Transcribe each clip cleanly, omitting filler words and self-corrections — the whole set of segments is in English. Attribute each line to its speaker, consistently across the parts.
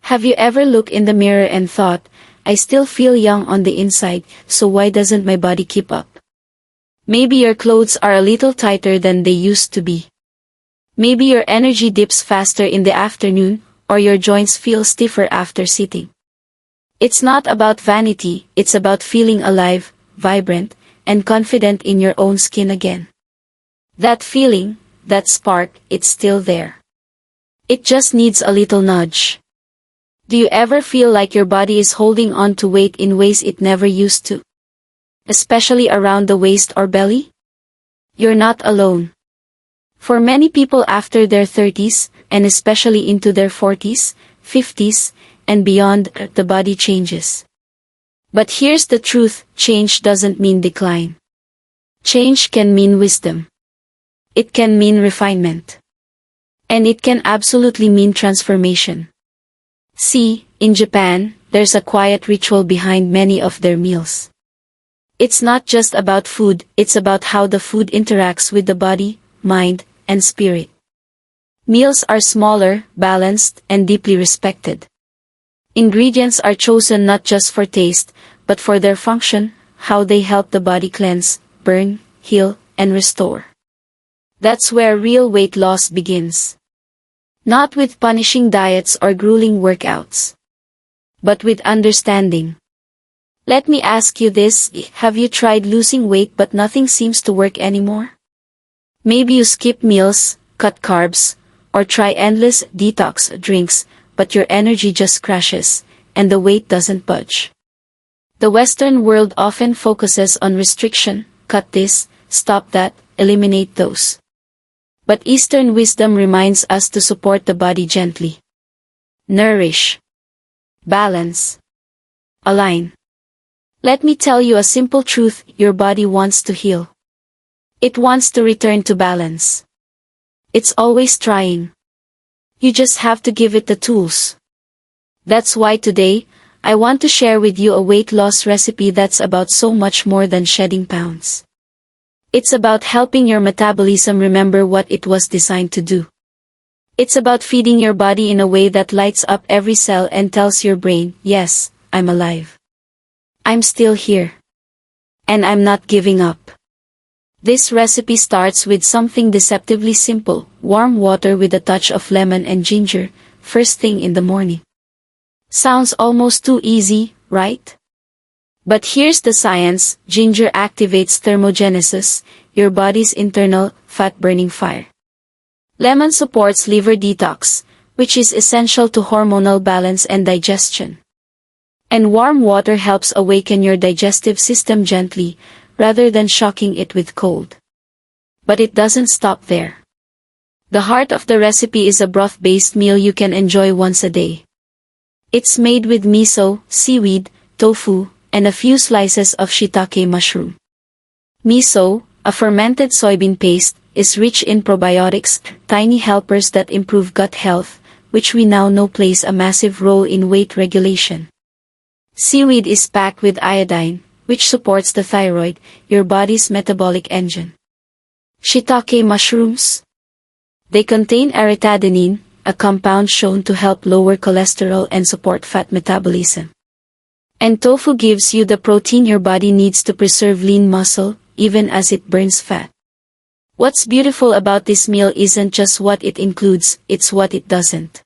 Speaker 1: Have you ever looked in the mirror and thought, I still feel young on the inside, so why doesn't my body keep up? Maybe your clothes are a little tighter than they used to be. Maybe your energy dips faster in the afternoon, or your joints feel stiffer after sitting. It's not about vanity, it's about feeling alive, vibrant, and confident in your own skin again. That feeling, that spark, it's still there. It just needs a little nudge. Do you ever feel like your body is holding on to weight in ways it never used to? Especially around the waist or belly? You're not alone. For many people after their 30s, and especially into their 40s, 50s, and beyond, the body changes. But here's the truth, change doesn't mean decline. Change can mean wisdom. It can mean refinement. And it can absolutely mean transformation. See, in Japan, there's a quiet ritual behind many of their meals. It's not just about food, it's about how the food interacts with the body, mind, and spirit. Meals are smaller, balanced, and deeply respected. Ingredients are chosen not just for taste, but for their function, how they help the body cleanse, burn, heal, and restore. That's where real weight loss begins. Not with punishing diets or grueling workouts, but with understanding. Let me ask you this, have you tried losing weight but nothing seems to work anymore? Maybe you skip meals, cut carbs, or try endless detox drinks, but your energy just crashes, and the weight doesn't budge. The Western world often focuses on restriction, cut this, stop that, eliminate those. But Eastern wisdom reminds us to support the body gently. Nourish. Balance. Align. Let me tell you a simple truth, your body wants to heal. It wants to return to balance. It's always trying. You just have to give it the tools. That's why today, I want to share with you a weight loss recipe that's about so much more than shedding pounds. It's about helping your metabolism remember what it was designed to do. It's about feeding your body in a way that lights up every cell and tells your brain, yes, I'm alive. I'm still here. And I'm not giving up. This recipe starts with something deceptively simple, warm water with a touch of lemon and ginger, first thing in the morning. Sounds almost too easy, right? But here's the science, ginger activates thermogenesis, your body's internal, fat-burning fire. Lemon supports liver detox, which is essential to hormonal balance and digestion. And warm water helps awaken your digestive system gently, rather than shocking it with cold. But it doesn't stop there. The heart of the recipe is a broth-based meal you can enjoy once a day. It's made with miso, seaweed, tofu, and a few slices of shiitake mushroom. Miso, a fermented soybean paste, is rich in probiotics, tiny helpers that improve gut health, which we now know plays a massive role in weight regulation. Seaweed is packed with iodine, which supports the thyroid, your body's metabolic engine. Shiitake mushrooms? They contain aritadenine, a compound shown to help lower cholesterol and support fat metabolism. And tofu gives you the protein your body needs to preserve lean muscle, even as it burns fat. What's beautiful about this meal isn't just what it includes, it's what it doesn't.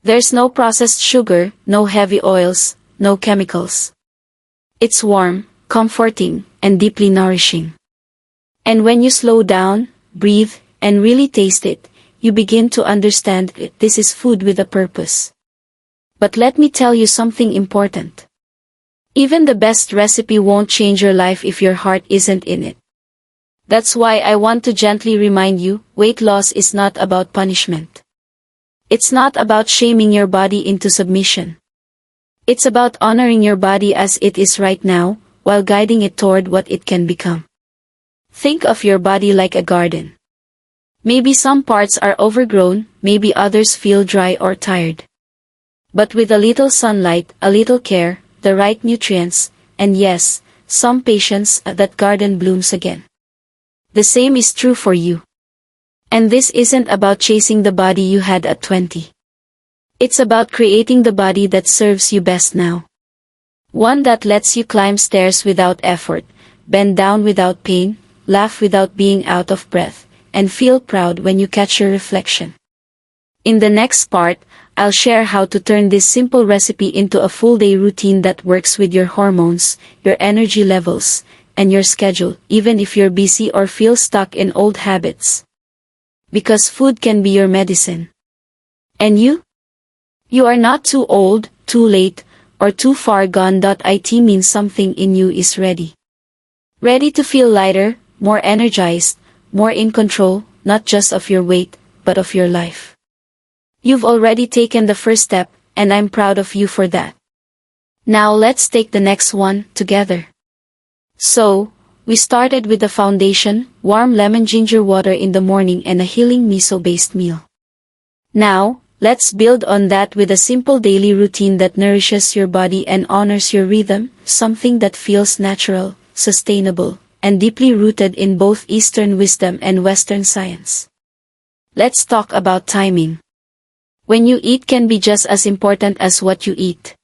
Speaker 1: There's no processed sugar, no heavy oils, no chemicals. It's warm, comforting, and deeply nourishing. And when you slow down, breathe, and really taste it, you begin to understand this is food with a purpose. But let me tell you something important. Even the best recipe won't change your life if your heart isn't in it. That's why I want to gently remind you, weight loss is not about punishment. It's not about shaming your body into submission. It's about honoring your body as it is right now, while guiding it toward what it can become. Think of your body like a garden. Maybe some parts are overgrown, maybe others feel dry or tired. But with a little sunlight, a little care, the right nutrients, and yes, some patience, that garden blooms again. The same is true for you. And this isn't about chasing the body you had at 20. It's about creating the body that serves you best now. One that lets you climb stairs without effort, bend down without pain, laugh without being out of breath, and feel proud when you catch your reflection. In the next part, I'll share how to turn this simple recipe into a full-day routine that works with your hormones, your energy levels, and your schedule, even if you're busy or feel stuck in old habits. Because food can be your medicine. And you? You are not too old, too late, or too far gone. It means something in you is ready. Ready to feel lighter, more energized, more in control, not just of your weight, but of your life. You've already taken the first step, and I'm proud of you for that. Now let's take the next one, together. So, we started with the foundation, warm lemon ginger water in the morning and a healing miso-based meal. Now, let's build on that with a simple daily routine that nourishes your body and honors your rhythm, something that feels natural, sustainable, and deeply rooted in both Eastern wisdom and Western science. Let's talk about timing. When you eat can be just as important as what you eat.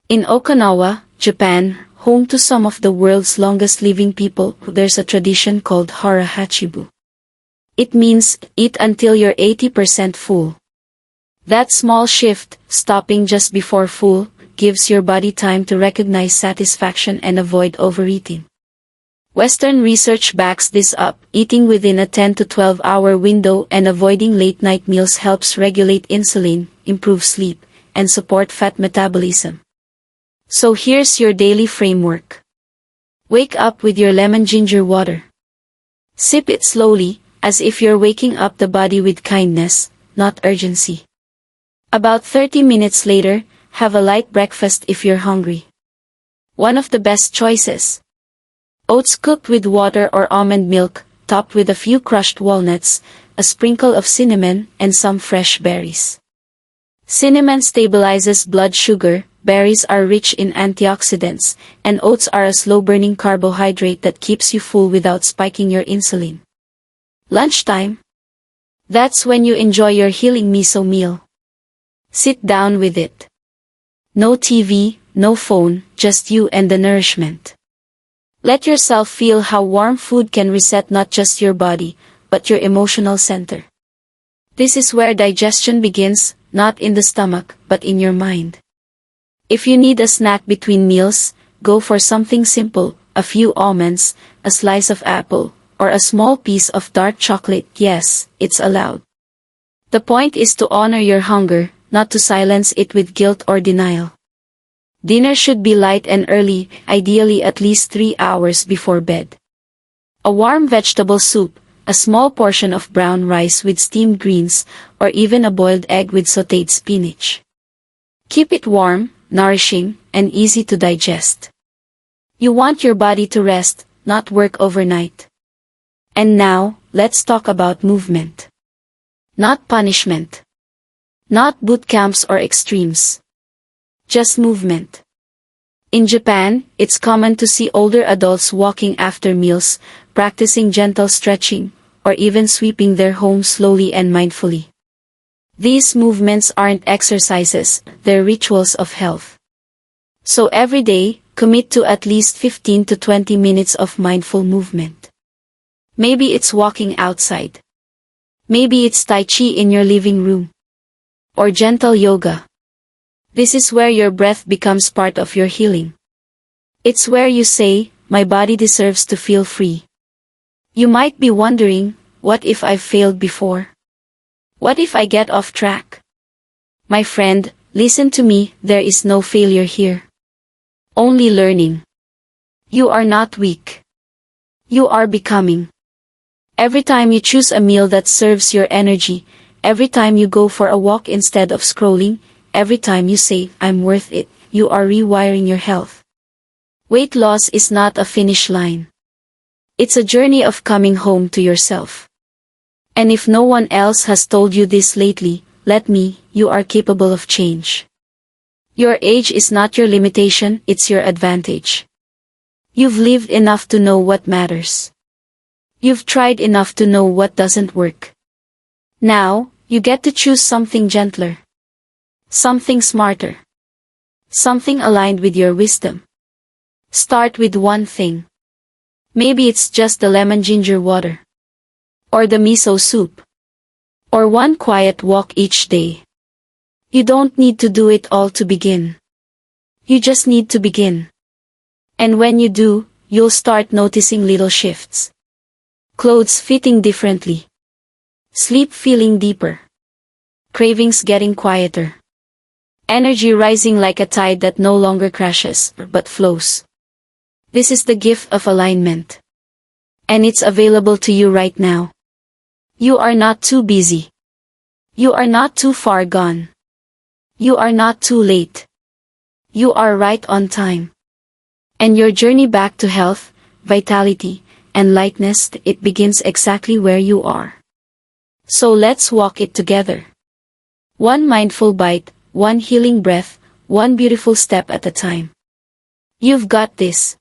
Speaker 1: In Okinawa, Japan, home to some of the world's longest living people, there's a tradition called hara hachibu. It means, eat until you're 80% full. That small shift, stopping just before full, gives your body time to recognize satisfaction and avoid overeating. Western research backs this up. Eating within a 10 to 12 hour window and avoiding late-night meals helps regulate insulin, improve sleep, and support fat metabolism. So here's your daily framework. Wake up with your lemon ginger water. Sip it slowly, as if you're waking up the body with kindness, not urgency. About 30 minutes later, have a light breakfast if you're hungry. One of the best choices. Oats cooked with water or almond milk, topped with a few crushed walnuts, a sprinkle of cinnamon, and some fresh berries. Cinnamon stabilizes blood sugar, berries are rich in antioxidants, and oats are a slow-burning carbohydrate that keeps you full without spiking your insulin. Lunchtime? That's when you enjoy your healing miso meal. Sit down with it. No TV, no phone, just you and the nourishment. Let yourself feel how warm food can reset not just your body, but your emotional center. This is where digestion begins, not in the stomach, but in your mind. If you need a snack between meals, go for something simple, a few almonds, a slice of apple, or a small piece of dark chocolate. Yes, it's allowed. The point is to honor your hunger, not to silence it with guilt or denial. Dinner should be light and early, ideally at least 3 hours before bed. A warm vegetable soup, a small portion of brown rice with steamed greens, or even a boiled egg with sautéed spinach. Keep it warm, nourishing, and easy to digest. You want your body to rest, not work overnight. And now, let's talk about movement. Not punishment. Not boot camps or extremes. Just movement. In Japan, it's common to see older adults walking after meals, practicing gentle stretching, or even sweeping their homes slowly and mindfully. These movements aren't exercises, they're rituals of health. So every day, commit to at least 15 to 20 minutes of mindful movement. Maybe it's walking outside. Maybe it's Tai Chi in your living room. Or gentle yoga. This is where your breath becomes part of your healing. It's where you say, my body deserves to feel free. You might be wondering, what if I've failed before? What if I get off track? My friend, listen to me, there is no failure here. Only learning. You are not weak. You are becoming. Every time you choose a meal that serves your energy, every time you go for a walk instead of scrolling, every time you say, I'm worth it, you are rewiring your health. Weight loss is not a finish line. It's a journey of coming home to yourself. And if no one else has told you this lately, let me, you are capable of change. Your age is not your limitation, it's your advantage. You've lived enough to know what matters. You've tried enough to know what doesn't work. Now, you get to choose something gentler. Something smarter. Something aligned with your wisdom. Start with one thing. Maybe it's just the lemon ginger water. Or the miso soup. Or one quiet walk each day. You don't need to do it all to begin. You just need to begin. And when you do, you'll start noticing little shifts. Clothes fitting differently. Sleep feeling deeper. Cravings getting quieter. Energy rising like a tide that no longer crashes, but flows. This is the gift of alignment. And it's available to you right now. You are not too busy. You are not too far gone. You are not too late. You are right on time. And your journey back to health, vitality, and lightness, it begins exactly where you are. So let's walk it together. One mindful bite, one healing breath, one beautiful step at a time. You've got this.